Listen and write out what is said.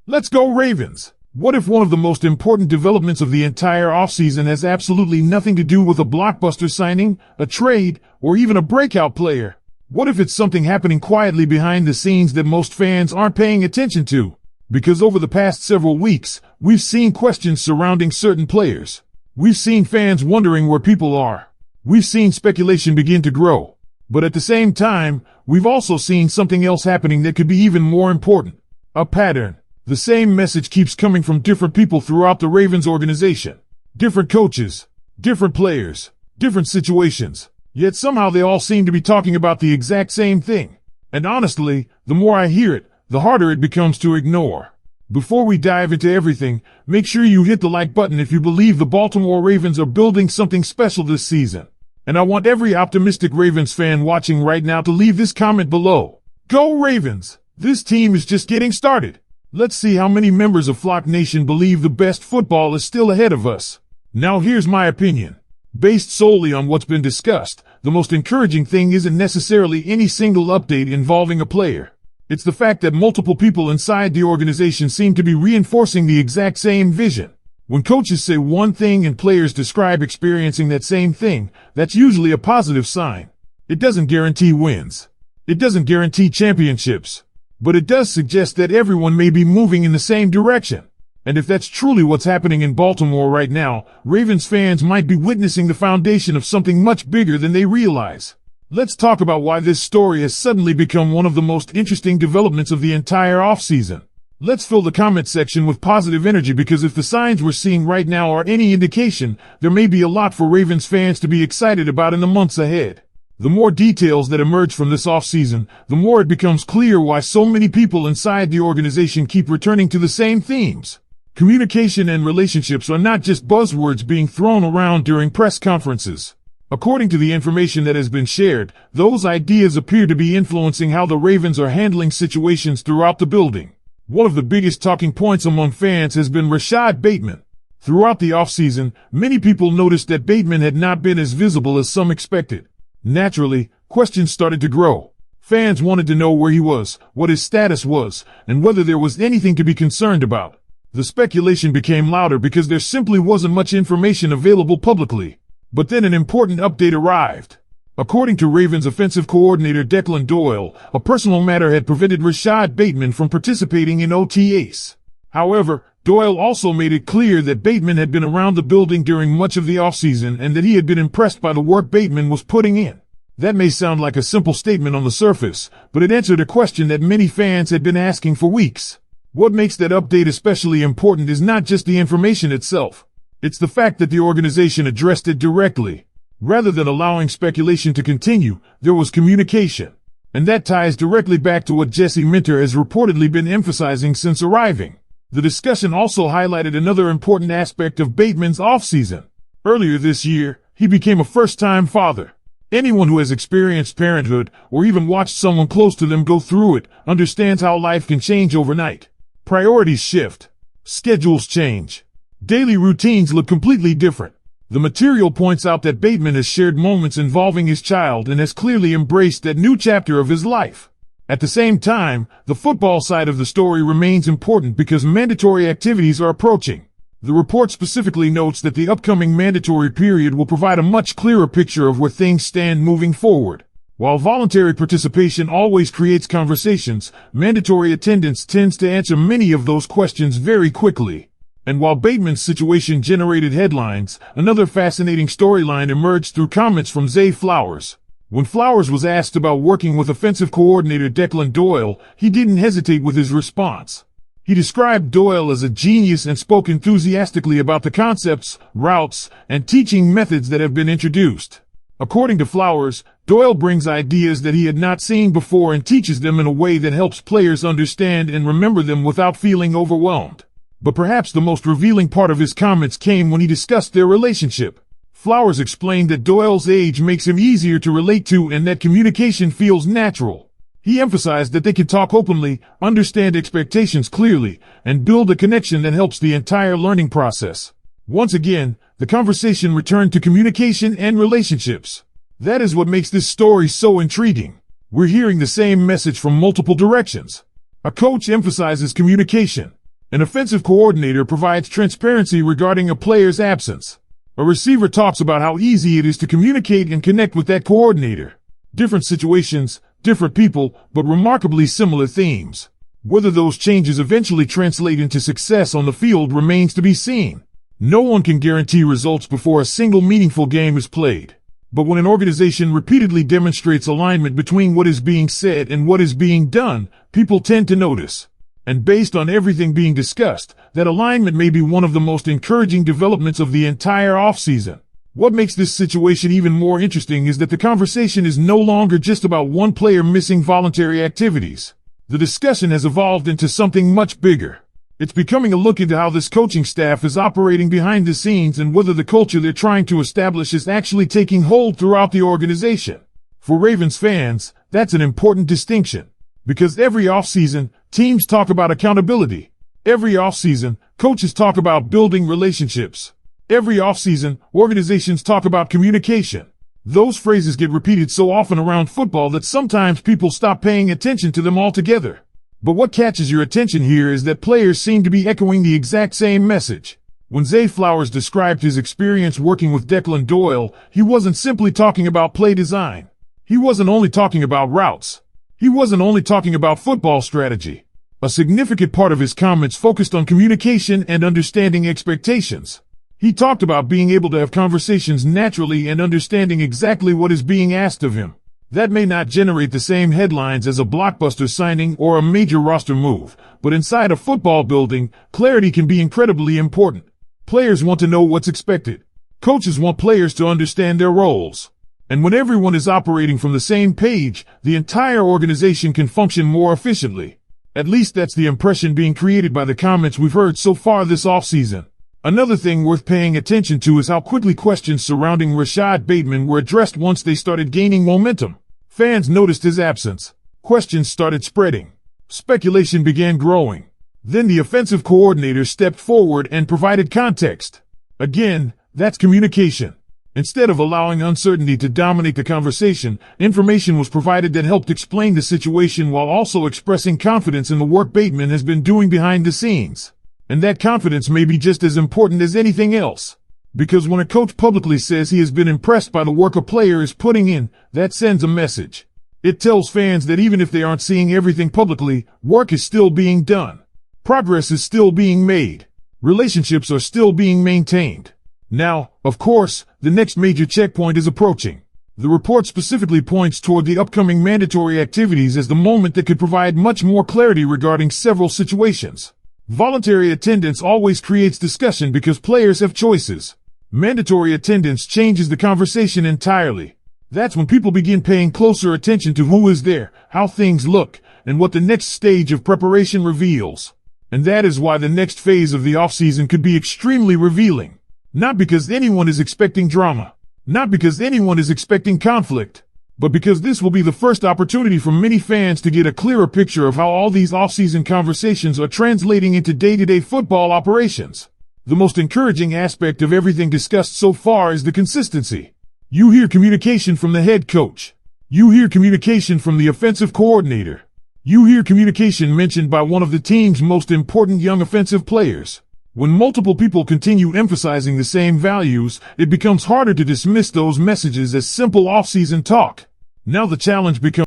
Let's go Ravens! What if one of the most important developments of the entire offseason has absolutely nothing to do with a blockbuster signing, a trade, or even a breakout player? What if it's something happening quietly behind the scenes that most fans aren't paying attention to? Because over the past several weeks, we've seen questions surrounding certain players. We've seen fans wondering where people are. We've seen speculation begin to grow. But at the same time, we've also seen something else happening that could be even more important. A pattern. The same message keeps coming from different people throughout the Ravens organization. Different coaches, different players, different situations. Yet somehow they all seem to be talking about the exact same thing. And honestly, the more I hear it, the harder it becomes to ignore. Before we dive into everything, make sure you hit the like button if you believe the Baltimore Ravens are building something special this season. And I want every optimistic Ravens fan watching right now to leave this comment below. Go Ravens! This team is just getting started. Let's see how many members of Flock Nation believe the best football is still ahead of us. Now here's my opinion. Based solely on what's been discussed, the most encouraging thing isn't necessarily any single update involving a player. It's the fact that multiple people inside the organization seem to be reinforcing the exact same vision. When coaches say one thing and players describe experiencing that same thing, that's usually a positive sign. It doesn't guarantee wins. It doesn't guarantee championships. But it does suggest that everyone may be moving in the same direction. And if that's truly what's happening in Baltimore right now, Ravens fans might be witnessing the foundation of something much bigger than they realize. Let's talk about why this story has suddenly become one of the most interesting developments of the entire offseason. Let's fill the comment section with positive energy because if the signs we're seeing right now are any indication, there may be a lot for Ravens fans to be excited about in the months ahead. The more details that emerge from this offseason, the more it becomes clear why so many people inside the organization keep returning to the same themes. Communication and relationships are not just buzzwords being thrown around during press conferences. According to the information that has been shared, those ideas appear to be influencing how the Ravens are handling situations throughout the building. One of the biggest talking points among fans has been Rashad Bateman. Throughout the offseason, many people noticed that Bateman had not been as visible as some expected. Naturally, questions started to grow. Fans wanted to know where he was, what his status was, and whether there was anything to be concerned about. The speculation became louder because there simply wasn't much information available publicly. But then an important update arrived. According to Ravens offensive coordinator Declan Doyle, a personal matter had prevented Rashad Bateman from participating in OTAs. However, Doyle also made it clear that Bateman had been around the building during much of the offseason and that he had been impressed by the work Bateman was putting in. That may sound like a simple statement on the surface, but it answered a question that many fans had been asking for weeks. What makes that update especially important is not just the information itself. It's the fact that the organization addressed it directly. Rather than allowing speculation to continue, there was communication. And that ties directly back to what Jesse Minter has reportedly been emphasizing since arriving. The discussion also highlighted another important aspect of Bateman's offseason. Earlier this year, he became a first-time father. Anyone who has experienced parenthood, or even watched someone close to them go through it, understands how life can change overnight. Priorities shift. Schedules change. Daily routines look completely different. The material points out that Bateman has shared moments involving his child and has clearly embraced that new chapter of his life. At the same time, the football side of the story remains important because mandatory activities are approaching. The report specifically notes that the upcoming mandatory period will provide a much clearer picture of where things stand moving forward. While voluntary participation always creates conversations, mandatory attendance tends to answer many of those questions very quickly. And while Bateman's situation generated headlines, another fascinating storyline emerged through comments from Zay Flowers. When Flowers was asked about working with offensive coordinator Declan Doyle, he didn't hesitate with his response. He described Doyle as a genius and spoke enthusiastically about the concepts, routes, and teaching methods that have been introduced. According to Flowers, Doyle brings ideas that he had not seen before and teaches them in a way that helps players understand and remember them without feeling overwhelmed. But perhaps the most revealing part of his comments came when he discussed their relationship. Flowers explained that Doyle's age makes him easier to relate to and that communication feels natural. He emphasized that they can talk openly, understand expectations clearly, and build a connection that helps the entire learning process. Once again, the conversation returned to communication and relationships. That is what makes this story so intriguing. We're hearing the same message from multiple directions. A coach emphasizes communication. An offensive coordinator provides transparency regarding a player's absence. A receiver talks about how easy it is to communicate and connect with that coordinator. Different situations, different people, but remarkably similar themes. Whether those changes eventually translate into success on the field remains to be seen. No one can guarantee results before a single meaningful game is played. But when an organization repeatedly demonstrates alignment between what is being said and what is being done, people tend to notice. And based on everything being discussed, that alignment may be one of the most encouraging developments of the entire offseason. What makes this situation even more interesting is that the conversation is no longer just about one player missing voluntary activities. The discussion has evolved into something much bigger. It's becoming a look into how this coaching staff is operating behind the scenes and whether the culture they're trying to establish is actually taking hold throughout the organization. For Ravens fans, that's an important distinction. Because every offseason, teams talk about accountability. Every offseason, coaches talk about building relationships. Every offseason, organizations talk about communication. Those phrases get repeated so often around football that sometimes people stop paying attention to them altogether. But what catches your attention here is that players seem to be echoing the exact same message. When Zay Flowers described his experience working with Declan Doyle, he wasn't simply talking about play design. He wasn't only talking about routes. He wasn't only talking about football strategy. A significant part of his comments focused on communication and understanding expectations. He talked about being able to have conversations naturally and understanding exactly what is being asked of him. That may not generate the same headlines as a blockbuster signing or a major roster move, but inside a football building, clarity can be incredibly important. Players want to know what's expected. Coaches want players to understand their roles. And when everyone is operating from the same page, the entire organization can function more efficiently. At least that's the impression being created by the comments we've heard so far this offseason. Another thing worth paying attention to is how quickly questions surrounding Rashad Bateman were addressed once they started gaining momentum. Fans noticed his absence. Questions started spreading. Speculation began growing. Then the offensive coordinator stepped forward and provided context. Again, that's communication. Instead of allowing uncertainty to dominate the conversation, information was provided that helped explain the situation while also expressing confidence in the work Bateman has been doing behind the scenes. And that confidence may be just as important as anything else. Because when a coach publicly says he has been impressed by the work a player is putting in, that sends a message. It tells fans that even if they aren't seeing everything publicly, work is still being done. Progress is still being made. Relationships are still being maintained. Now, of course, the next major checkpoint is approaching. The report specifically points toward the upcoming mandatory activities as the moment that could provide much more clarity regarding several situations. Voluntary attendance always creates discussion because players have choices. Mandatory attendance changes the conversation entirely. That's when people begin paying closer attention to who is there, how things look, and what the next stage of preparation reveals. And that is why the next phase of the offseason could be extremely revealing. Not because anyone is expecting drama. Not because anyone is expecting conflict. But because this will be the first opportunity for many fans to get a clearer picture of how all these offseason conversations are translating into day-to-day football operations. The most encouraging aspect of everything discussed so far is the consistency. You hear communication from the head coach. You hear communication from the offensive coordinator. You hear communication mentioned by one of the team's most important young offensive players. When multiple people continue emphasizing the same values, it becomes harder to dismiss those messages as simple off-season talk. Now the challenge becomes